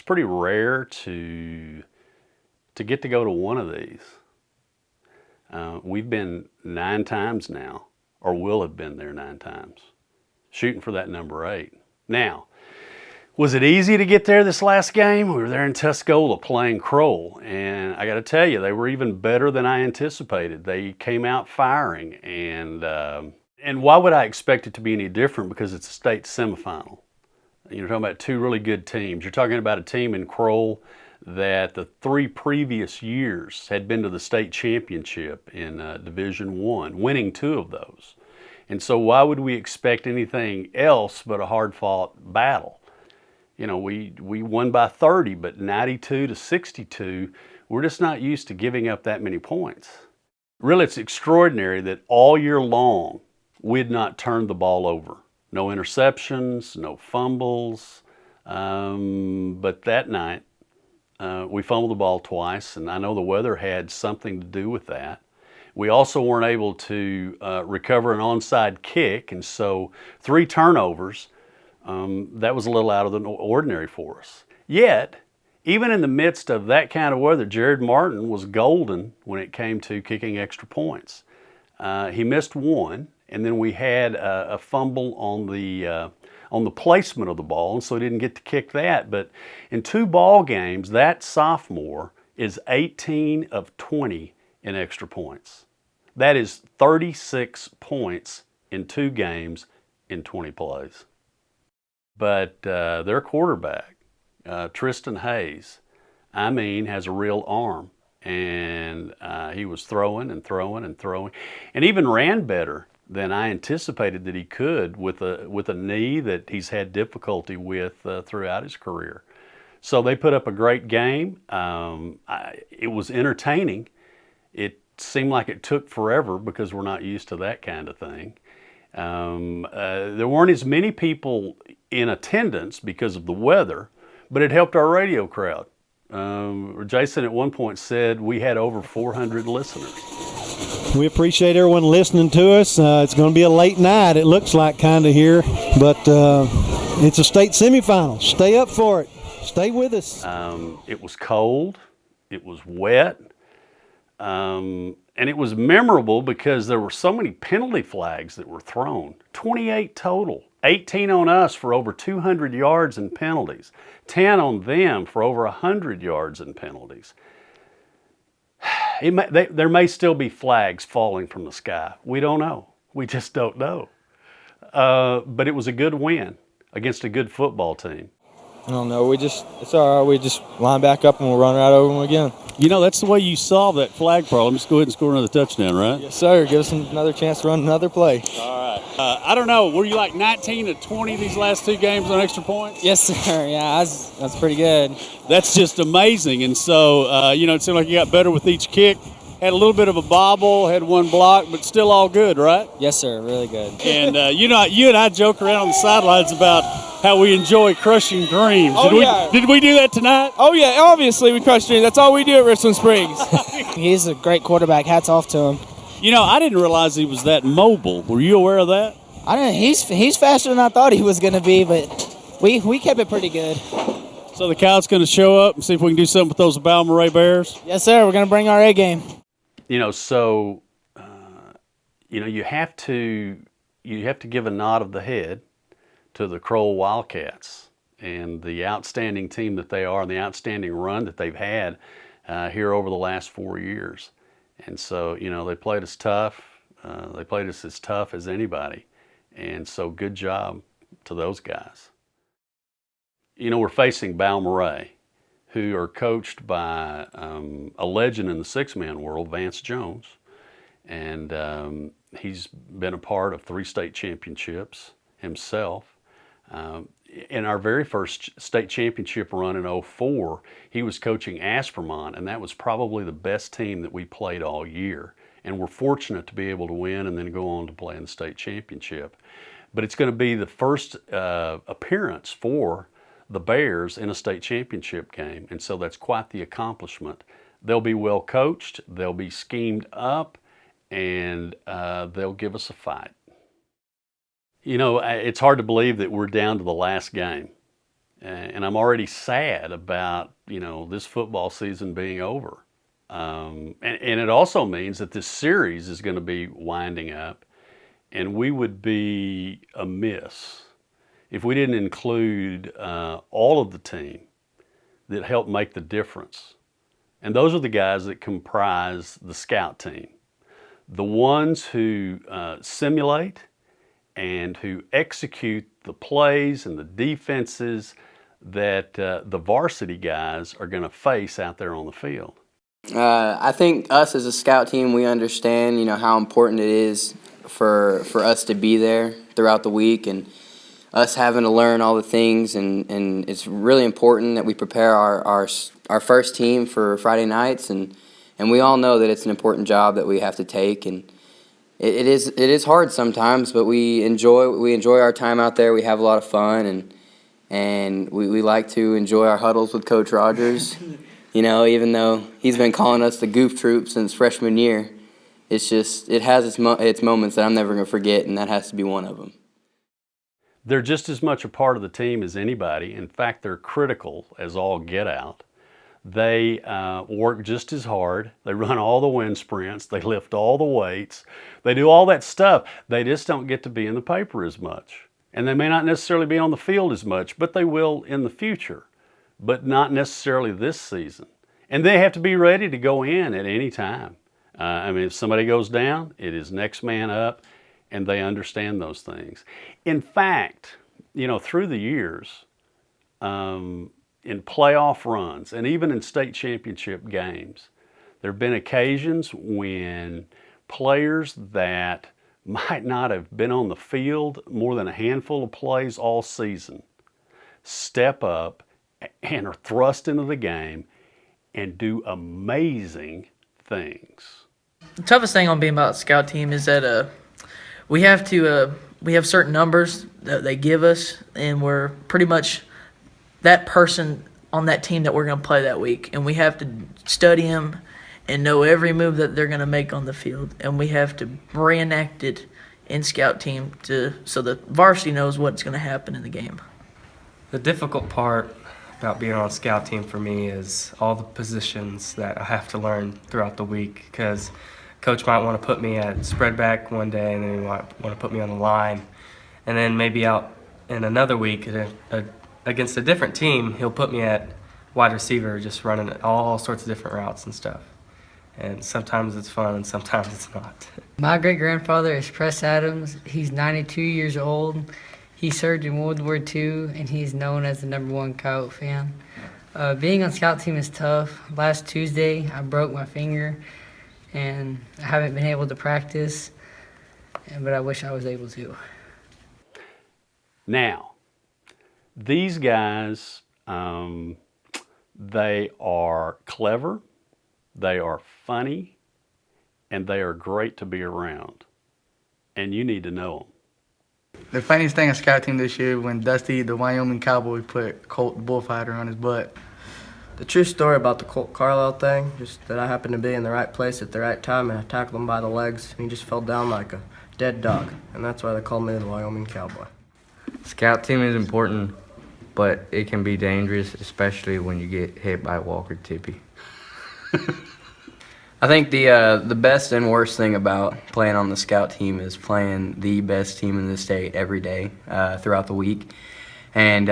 pretty rare to get to go to one of these. We've been 9 times now, or will have been there 9 times, shooting for that number 8. Now, was it easy to get there this last game? We were there in Tuscola playing Kroll, and I got to tell you, they were even better than I anticipated. They came out firing, and why would I expect it to be any different? Because it's a state semifinal. You're talking about 2 really good teams. You're talking about a team in Kroll that the 3 previous years had been to the state championship in Division I, winning 2 of those. And so why would we expect anything else but a hard-fought battle? You know, we won by 30, but 92-62, we're just not used to giving up that many points. Really, it's extraordinary that all year long, we'd not turned the ball over. No interceptions, no fumbles, but that night, we fumbled the ball twice, and I know the weather had something to do with that. We also weren't able to recover an onside kick, and so 3 turnovers. That was a little out of the ordinary for us. Yet, even in the midst of that kind of weather, Jared Martin was golden when it came to kicking extra points. He missed 1, and then we had a fumble on the placement of the ball, and so he didn't get to kick that. But in 2 ball games, that sophomore is 18 of 20 in extra points. That is 36 points in 2 games in 20 plays. But their quarterback, Tristan Hayes, has a real arm. And he was throwing and throwing and throwing, and even ran better than I anticipated that he could with a knee that he's had difficulty with throughout his career. So they put up a great game. It was entertaining. It seemed like it took forever because we're not used to that kind of thing. There weren't as many people in attendance because of the weather, but it helped our radio crowd. Jason at one point said we had over 400 listeners. We appreciate everyone listening to us. It's going to be a late night, it looks like, kind of here, but it's a state semifinal. Stay up for it. Stay with us. It was cold. It was wet. And it was memorable because there were so many penalty flags that were thrown. 28 total. 18 on us for over 200 yards in penalties. 10 on them for over 100 yards in penalties. There may still be flags falling from the sky. We don't know. We just don't know. But it was a good win against a good football team. I don't know. It's all right. We just line back up and we'll run right over them again. You know, that's the way you solve that flag problem. Just go ahead and score another touchdown, right? Yes, sir. Give us another chance to run another play. All right. I don't know. Were you like 19 to 20 these last 2 games on extra points? Yes, sir. Yeah, that's pretty good. That's just amazing. And so, it seemed like you got better with each kick. Had a little bit of a bobble, had 1 block, but still all good, right? Yes, sir. Really good. And, you and I joke around on the sidelines about how we enjoy crushing dreams. Did we do that tonight? Oh, yeah. Obviously, we crush dreams. That's all we do at Richland Springs. He's a great quarterback. Hats off to him. I didn't realize he was that mobile. Were you aware of that? I didn't. He's faster than I thought he was going to be, but we kept it pretty good. So the Coyotes going to show up and see if we can do something with those Balmaray Bears? Yes, sir. We're going to bring our A game. You have to give a nod of the head to the Kroll Wildcats and the outstanding team that they are and the outstanding run that they've had here over the last 4 years. And so, they played us tough. They played us as tough as anybody. And so good job to those guys. We're facing Balmaray, who are coached by a legend in the 6-man world, Vance Jones. And he's been a part of 3 state championships himself. In our very first state championship run in 2004, he was coaching Aspermont, and that was probably the best team that we played all year. And we're fortunate to be able to win and then go on to play in the state championship. But it's going to be the first appearance for the Bears in a state championship game, and so that's quite the accomplishment. They'll be well coached, they'll be schemed up, and they'll give us a fight. It's hard to believe that we're down to the last game, And I'm already sad about, this football season being over. And it also means that this series is going to be winding up, and we would be amiss if we didn't include all of the team that helped make the difference. And those are the guys that comprise the scout team. The ones who simulate and who execute the plays and the defenses that the varsity guys are going to face out there on the field. I think us as a scout team, we understand, how important it is for us to be there throughout the week, and us having to learn all the things, and it's really important that we prepare our first team for Friday nights, and we all know that it's an important job that we have to take, and it is hard sometimes, but we enjoy our time out there. We have a lot of fun, and we like to enjoy our huddles with Coach Rogers. Even though he's been calling us the goof troop since freshman year, it has its moments that I'm never going to forget, and that has to be one of them. They're just as much a part of the team as anybody. In fact, they're critical as all get out. They work just as hard. They run all the wind sprints. They lift all the weights. They do all that stuff. They just don't get to be in the paper as much. And they may not necessarily be on the field as much, but they will in the future, but not necessarily this season. And they have to be ready to go in at any time. If somebody goes down, it is next man up, and they understand those things. In fact, through the years, in playoff runs and even in state championship games, there have been occasions when players that might not have been on the field more than a handful of plays all season step up and are thrust into the game and do amazing things. The toughest thing on being about a scout team is that we have certain numbers that they give us, and we're pretty much that person on that team that we're going to play that week, and we have to study them and know every move that they're going to make on the field, and we have to reenact it in scout team so the varsity knows what's going to happen in the game. The difficult part about being on a scout team for me is all the positions that I have to learn throughout the week, because coach might want to put me at spread back one day, and then he might want to put me on the line, and then maybe out in another week against a different team, he'll put me at wide receiver, just running all sorts of different routes and stuff. And sometimes it's fun and sometimes it's not. My great-grandfather is Press Adams. He's 92 years old. He served in World War II, and he's known as the #1 Coyote fan. Being on scout team is tough. Last Tuesday, I broke my finger, and I haven't been able to practice, but I wish I was able to. Now, these guys, they are clever, they are funny, and they are great to be around. And you need to know them. The funniest thing on scout team this year when Dusty, the Wyoming Cowboy, put Colt the Bullfighter on his butt. The true story about the Colt Carlisle thing, just that I happened to be in the right place at the right time, and I tackled him by the legs, and he just fell down like a dead dog. And that's why they called me the Wyoming Cowboy. Scout team is important, but it can be dangerous, especially when you get hit by Walker Tippy. I think the best and worst thing about playing on the scout team is playing the best team in the state every day throughout the week. And,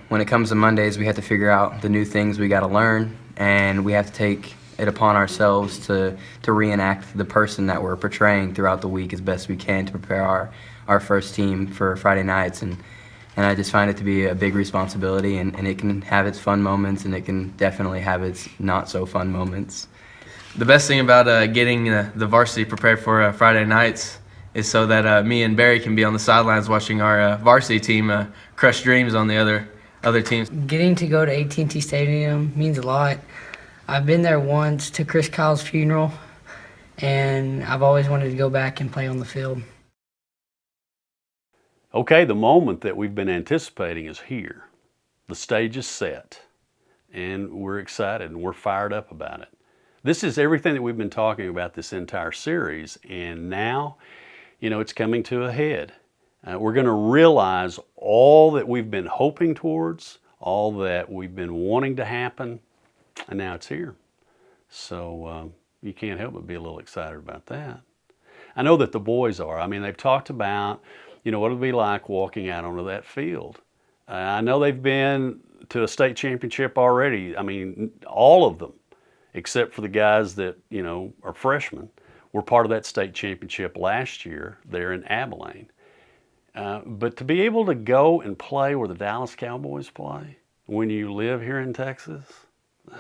when it comes to Mondays, we have to figure out the new things we got to learn, and we have to take it upon ourselves to reenact the person that we're portraying throughout the week as best we can to prepare our first team for Friday nights. And I just find it to be a big responsibility, and it can have its fun moments, and it can definitely have its not-so-fun moments. The best thing about getting the varsity prepared for Friday nights is so that me and Barry can be on the sidelines watching our varsity team crush dreams on the other teams. Getting to go to AT&T Stadium means a lot. I've been there once to Chris Kyle's funeral, and I've always wanted to go back and play on the field. Okay, the moment that we've been anticipating is here. The stage is set, and we're excited and we're fired up about it. This is everything that we've been talking about this entire series, and now, it's coming to a head. We're going to realize all that we've been hoping towards, all that we've been wanting to happen, and now it's here. So you can't help but be a little excited about that. I know that the boys are. I mean, they've talked about, what it'll be like walking out onto that field. I know they've been to a state championship already. I mean, all of them, except for the guys that, are freshmen, were part of that state championship last year there in Abilene. But to be able to go and play where the Dallas Cowboys play when you live here in Texas,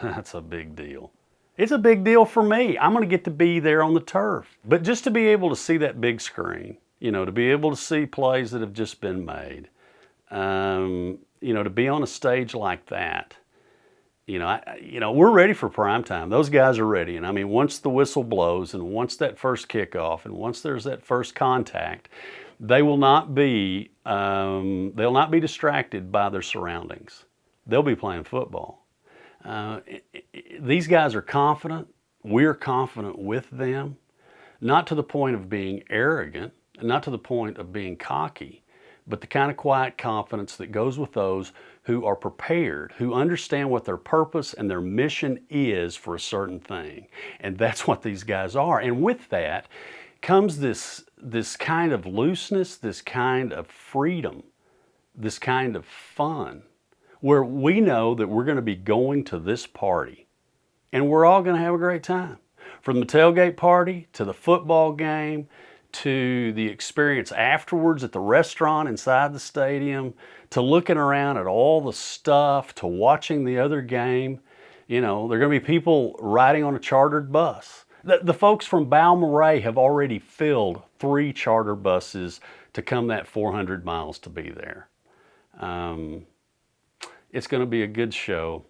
that's a big deal. It's a big deal for me. I'm going to get to be there on the turf. But just to be able to see that big screen, to be able to see plays that have just been made, to be on a stage like that, we're ready for prime time. Those guys are ready. And I mean, once the whistle blows and once that first kickoff and once there's that first contact, they will not be distracted by their surroundings. They'll be playing football. These guys are confident. We're confident with them, not to the point of being arrogant, and not to the point of being cocky, but the kind of quiet confidence that goes with those who are prepared, who understand what their purpose and their mission is for a certain thing. And that's what these guys are. And with that comes this kind of looseness, this kind of freedom, this kind of fun, where we know that we're going to be going to this party and we're all going to have a great time. From the tailgate party to the football game to the experience afterwards at the restaurant inside the stadium to looking around at all the stuff to watching the other game. There are going to be people riding on a chartered bus. The folks from Balmoral have already filled 3 charter buses to come that 400 miles to be there. It's going to be a good show.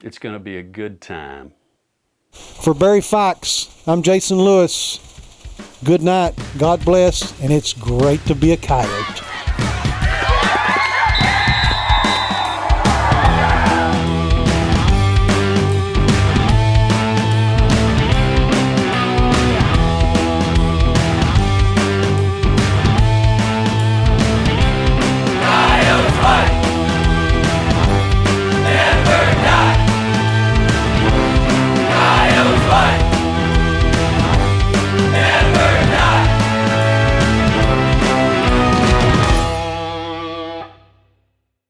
It's going to be a good time. For Barry Fox, I'm Jason Lewis. Good night, God bless, and it's great to be a Coyote.